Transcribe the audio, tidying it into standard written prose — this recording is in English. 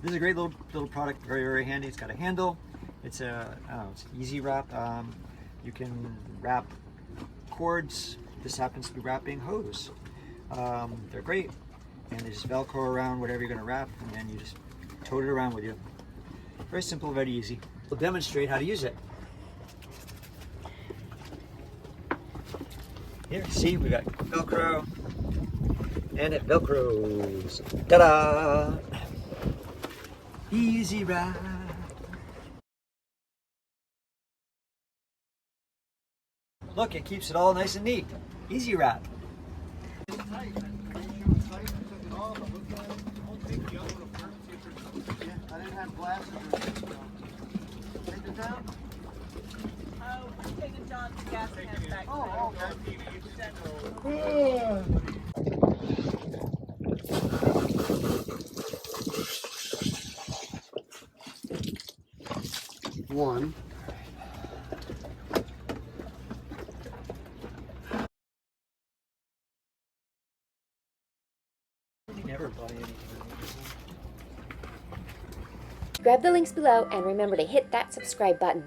This is a great little product, very handy. It's got a handle. It's a, I don't know, it's easy wrap. You can wrap cords. This happens to be wrapping hose. They're great, and they just Velcro around whatever you're going to wrap, and then you just tote it around with you. Very simple, very easy. We'll demonstrate how to use it. Here, see, we got Velcro, and it Velcros. Ta-da! Easy wrap. Look, it keeps it all nice and neat. Easy wrap. I didn't have glasses. Take it down? Oh, we're taking John's gas can back. Oh, okay. One. Never buy anything. Grab the links below and remember to hit that subscribe button.